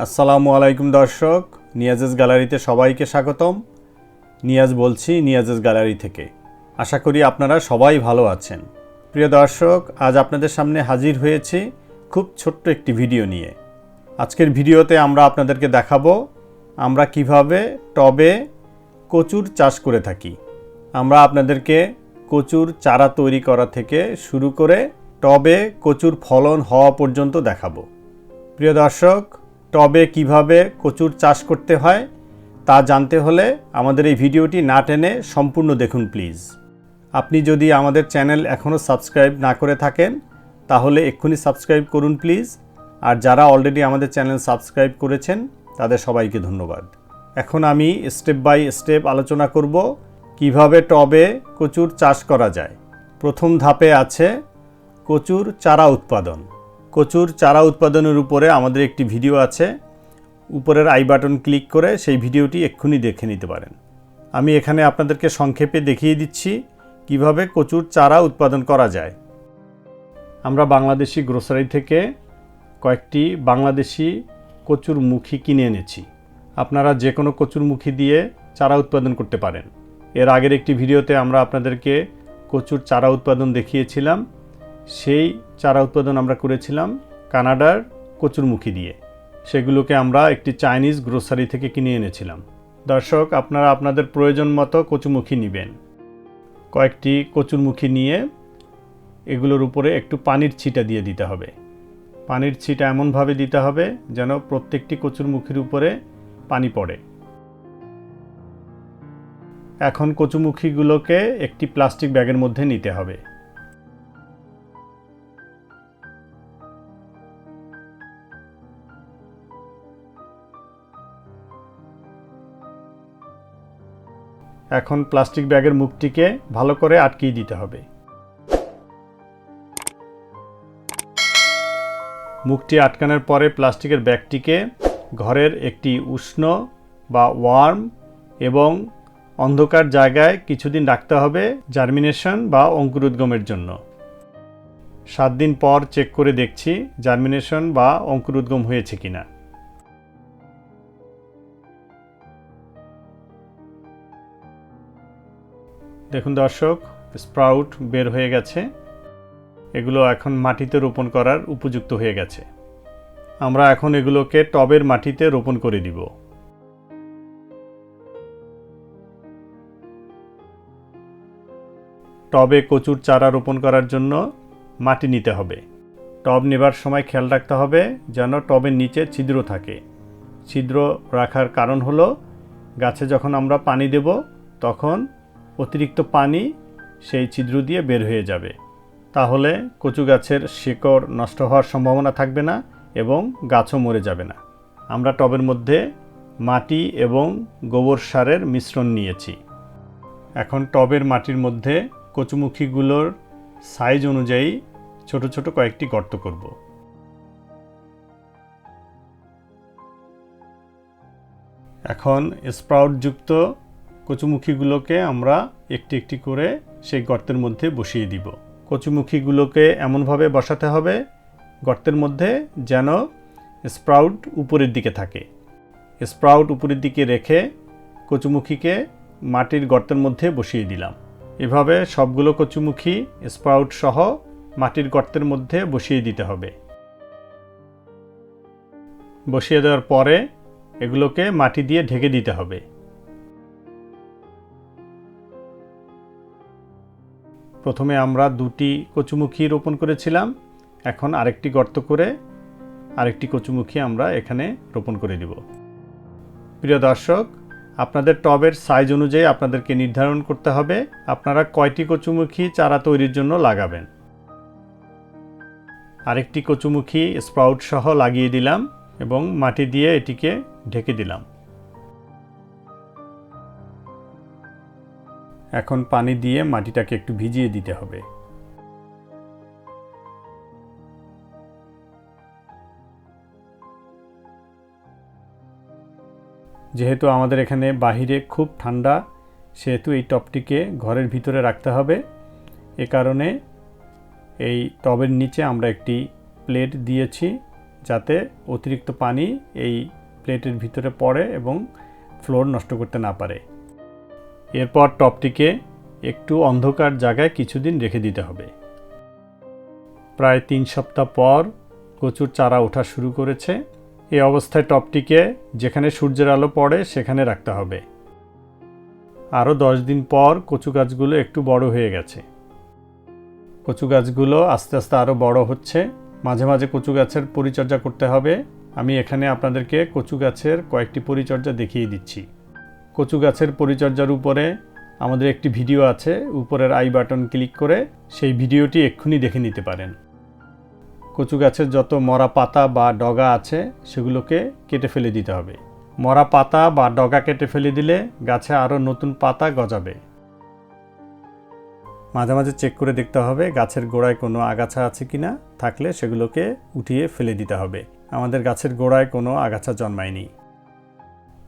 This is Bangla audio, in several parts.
আসসালামু আলাইকুম দর্শক, নিয়াজেস গ্যালারিতে সবাইকে স্বাগতম। নিয়াজ বলছি নিয়াজেস গ্যালারি থেকে। আশা করি আপনারা সবাই ভালো আছেন। প্রিয় দর্শক, আজ আপনাদের সামনে হাজির হয়েছি খুব ছোট্ট একটি ভিডিও নিয়ে। আজকের ভিডিওতে আমরা আপনাদেরকে দেখাবো আমরা কিভাবে টবে কচুর চাষ করে থাকি। আমরা আপনাদেরকে কচুর চারা তৈরি করা থেকে শুরু করে টবে কচুর ফলন হওয়া পর্যন্ত দেখাবো। প্রিয় দর্শক, টবে কিভাবে কচুর চাষ করতে হয় তা জানতে হলে আমাদের এই ভিডিওটি না টেনে সম্পূর্ণ দেখুন প্লিজ। আপনি যদি আমাদের চ্যানেল এখনও সাবস্ক্রাইব না করে থাকেন তাহলে এক্ষুনি সাবস্ক্রাইব করুন প্লিজ। আর যারা অলরেডি আমাদের চ্যানেল সাবস্ক্রাইব করেছেন তাদের সবাইকে ধন্যবাদ। এখন আমি স্টেপ বাই স্টেপ আলোচনা করব কিভাবে টবে কচুর চাষ করা যায়। প্রথম ধাপে আছে কচুর চারা উৎপাদন। কচুর চারা উৎপাদনের উপরে আমাদের একটি ভিডিও আছে, উপরের আই বাটন ক্লিক করে সেই ভিডিওটি এক্ষুনি দেখে নিতে পারেন। আমি এখানে আপনাদেরকে সংক্ষেপে দেখিয়ে দিচ্ছি কিভাবে কচুর চারা উৎপাদন করা যায়। আমরা বাংলাদেশি গ্রোসারি থেকে কয়েকটি বাংলাদেশি কচুর মুখী কিনে এনেছি। আপনারা যে কোনো কচুর মুখী দিয়ে চারা উৎপাদন করতে পারেন। এর আগের একটি ভিডিওতে আমরা আপনাদেরকে কচুর চারা উৎপাদন দেখিয়েছিলাম। সেই চারা উৎপাদন আমরা করেছিলাম কানাডার কচুরমুখী দিয়ে। সেগুলোকে আমরা একটি চাইনিজ গ্রোসারি থেকে কিনে এনেছিলাম। দর্শক, আপনারা আপনাদের প্রয়োজন মতো কচুরমুখী নেবেন। কয়েকটি কচুরমুখী নিয়ে এগুলোর উপরে একটু পানির ছিটা দিয়ে দিতে হবে। পানির ছিটা এমনভাবে দিতে হবে যেন প্রত্যেকটি কচুরমুখীর উপরে পানি পড়ে। এখন কচুরমুখীগুলোকে একটি প্লাস্টিক ব্যাগের মধ্যে নিতে হবে। এখন প্লাস্টিক ব্যাগের মুখটিকে ভালো করে আটকিয়ে দিতে হবে। মুখটি আটকানোর পরে প্লাস্টিকের ব্যাগটিকে ঘরের একটি উষ্ণ বা ওয়ার্ম এবং অন্ধকার জায়গায় কিছুদিন রাখতে হবে জার্মিনেশন বা অঙ্কুরোদ্গমের জন্য। 7 দিন পর চেক করে দেখছি জার্মিনেশন বা অঙ্কুরোদ্গম হয়েছে কিনা। দেখুন দর্শক, স্প্রাউট বের হয়ে গেছে। এগুলো এখন মাটিতে রোপণ করার উপযুক্ত হয়ে গেছে। আমরা এখন এগুলোকে টবের মাটিতে রোপণ করে দিব। টবে কচুর চারা রোপণ করার জন্য মাটি নিতে হবে। টব নেবার সময় খেয়াল রাখতে হবে যেন টবের নিচে ছিদ্র থাকে। ছিদ্র রাখার কারণ হলো গাছে যখন আমরা পানি দেব তখন অতিরিক্ত পানি সেই ছিদ্র দিয়ে বের হয়ে যাবে। তাহলে কচু গাছের শিকড় নষ্ট হওয়ার সম্ভাবনা থাকবে না এবং গাছও মরে যাবে না। আমরা টবের মধ্যে মাটি এবং গোবর সারের মিশ্রণ নিয়েছি। এখন টবের মাটির মধ্যে কচুমুখীগুলোর সাইজ অনুযায়ী ছোট ছোট কয়েকটি গর্ত করব। এখন স্প্রাউটযুক্ত কচুমুখীগুলোকে আমরা একটি একটি করে সেই গর্তের মধ্যে বসিয়ে দিব। কচুমুখীগুলোকে এমনভাবে বসাতে হবে গর্তের মধ্যে যেন স্প্রাউট উপরের দিকে থাকে। স্প্রাউট উপরের দিকে রেখে কচুমুখীকে মাটির গর্তের মধ্যে বসিয়ে দিলাম। এভাবে সবগুলো কচুমুখী স্প্রাউট সহ মাটির গর্তের মধ্যে বসিয়ে দিতে হবে। বসিয়ে দেওয়ার পরে এগুলোকে মাটি দিয়ে ঢেকে দিতে হবে। প্রথমে আমরা 2টি কচুমুখী রোপণ করেছিলাম। এখন আরেকটি গর্ত করে আরেকটি কচুমুখী আমরা এখানে রোপণ করে দিব। প্রিয় দর্শক, আপনাদের টবের সাইজ অনুযায়ী আপনাদেরকে নির্ধারণ করতে হবে আপনারা কয়টি কচুমুখী চারা তৈরির জন্য লাগাবেন। আরেকটি কচুমুখী স্প্রাউট সহ লাগিয়ে দিলাম এবং মাটি দিয়ে এটিকে ঢেকে দিলাম। এখন পানি দিয়ে মাটিটাকে একটু ভিজিয়ে দিতে হবে। যেহেতু আমাদের এখানে বাহিরে খুব ঠান্ডা, সেহেতু এই টবটিকে ঘরের ভিতরে রাখতে হবে। এ কারণে এই টবের নিচে আমরা একটি প্লেট দিয়েছি যাতে অতিরিক্ত পানি এই প্লেটের ভিতরে পড়ে এবং ফ্লোর নষ্ট করতে না পারে। এরপর টবটিকে একটু অন্ধকার জায়গায় কিছুদিন রেখে দিতে হবে। প্রায় 3 সপ্তাহ পর কচুর চারা ওঠা শুরু করেছে। এই অবস্থায় টবটিকে যেখানে সূর্যের আলো পড়ে সেখানে রাখতে হবে। আরও 10 দিন পর কচু গাছগুলো একটু বড় হয়ে গেছে। কচু গাছগুলো আস্তে আস্তে আরও বড় হচ্ছে। মাঝে মাঝে কচু গাছের পরিচর্যা করতে হবে। আমি এখানে আপনাদেরকে কচু গাছের কয়েকটি পরিচর্যা দেখিয়ে দিচ্ছি। কচু গাছের পরিচর্যার উপরে আমাদের একটি ভিডিও আছে, উপরের আই বাটন ক্লিক করে সেই ভিডিওটি এক্ষুনি দেখে নিতে পারেন। কচু গাছের যত মরা পাতা বা ডগা আছে সেগুলোকে কেটে ফেলে দিতে হবে। মরা পাতা বা ডগা কেটে ফেলে দিলে গাছে আরও নতুন পাতা গজাবে। মাঝে মাঝে চেক করে দেখতে হবে গাছের গোড়ায় কোনো আগাছা আছে কিনা, থাকলে সেগুলোকে উঠিয়ে ফেলে দিতে হবে। আমাদের গাছের গোড়ায় কোনো আগাছা জন্মায়নি।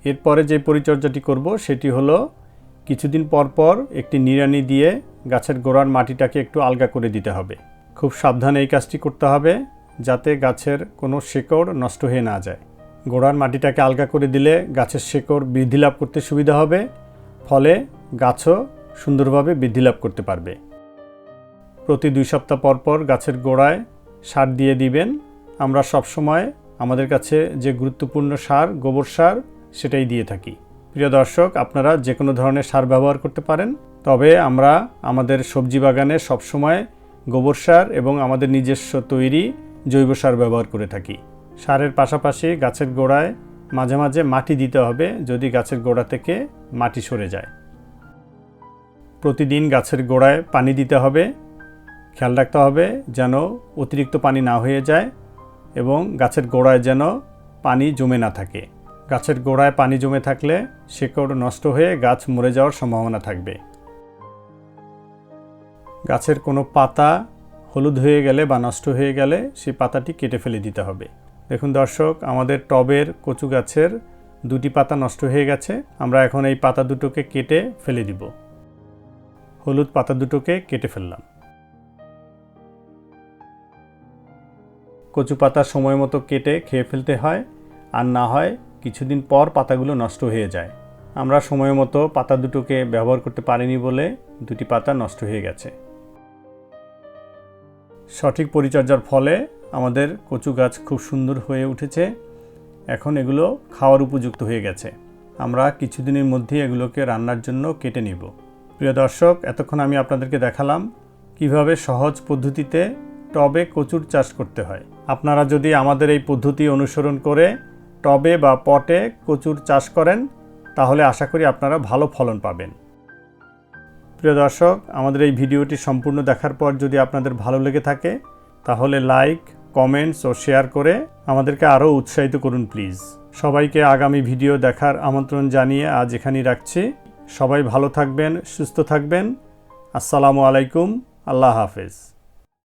এরপরে যে পরিচর্যাটি করব সেটি হলো কিছুদিন পর পর একটি নিড়ানি দিয়ে গাছের গোড়ার মাটিটাকে একটু আলগা করে দিতে হবে। খুব সাবধানে এই কাজটি করতে হবে যাতে গাছের কোনো শেকড় নষ্ট হয়ে না যায়। গোড়ার মাটিটাকে আলগা করে দিলে গাছের শেকড় বৃদ্ধি লাভ করতে সুবিধা হবে, ফলে গাছও সুন্দরভাবে বৃদ্ধি লাভ করতে পারবে। প্রতি 2 সপ্তাহ পর পর গাছের গোড়ায় সার দিয়ে দিবেন। আমরা সবসময় আমাদের কাছে যে গুরুত্বপূর্ণ সার গোবর সার সেটাই দিয়ে থাকি। প্রিয় দর্শক, আপনারা যে কোনো ধরনের সার ব্যবহার করতে পারেন, তবে আমরা আমাদের সবজি বাগানে সবসময় গোবর সার এবং আমাদের নিজস্ব তৈরি জৈব সার ব্যবহার করে থাকি। সারের পাশাপাশি গাছের গোড়ায় মাঝে মাঝে মাটি দিতে হবে যদি গাছের গোড়া থেকে মাটি সরে যায়। প্রতিদিন গাছের গোড়ায় পানি দিতে হবে। খেয়াল রাখতে হবে যেন অতিরিক্ত পানি না হয়ে যায় এবং গাছের গোড়ায় যেন পানি জমে না থাকে। গাছের গোড়ায় পানি জমে থাকলে শেকড় নষ্ট হয়ে গাছ মরে যাওয়ার সম্ভাবনা থাকবে। গাছের কোনো পাতা হলুদ হয়ে গেলে বা নষ্ট হয়ে গেলে সেই পাতাটি কেটে ফেলে দিতে হবে। দেখুন দর্শক, আমাদের টবের কচু গাছের 2টি পাতা নষ্ট হয়ে গেছে। আমরা এখন এই পাতা দুটোকে কেটে ফেলে দিব। হলুদ পাতা দুটোকে কেটে ফেললাম। কচু পাতা সময় মতো কেটে খেয়ে ফেলতে হয়, আর না হয় কিছুদিন পর পাতাগুলো নষ্ট হয়ে যায়। আমরা সময় মতো পাতা দুটোকে ব্যবহার করতে পারিনি বলে 2টি পাতা নষ্ট হয়ে গেছে। সঠিক পরিচর্যার ফলে আমাদের কচু গাছ খুব সুন্দর হয়ে উঠেছে। এখন এগুলো খাওয়ার উপযুক্ত হয়ে গেছে। আমরা কিছুদিনের মধ্যে এগুলোকে রান্নার জন্য কেটে নিব। প্রিয় দর্শক, এতক্ষণ আমি আপনাদেরকে দেখালাম কিভাবে সহজ পদ্ধতিতে টবে কচুর চাষ করতে হয়। আপনারা যদি আমাদের এই পদ্ধতি অনুসরণ করে টবে বা পটে কচুর চাষ করেন তাহলে আশা করি আপনারা ভালো ফলন পাবেন। প্রিয় দর্শক, আমাদের এই ভিডিওটি সম্পূর্ণ দেখার পর যদি আপনাদের ভালো লেগে থাকে তাহলে লাইক, কমেন্টস ও শেয়ার করে আমাদেরকে আরও উৎসাহিত করুন প্লিজ। সবাইকে আগামী ভিডিও দেখার আমন্ত্রণ জানিয়ে আজ এখানেই রাখছি। সবাই ভালো থাকবেন, সুস্থ থাকবেন। আসসালামু আলাইকুম। আল্লাহ হাফেজ।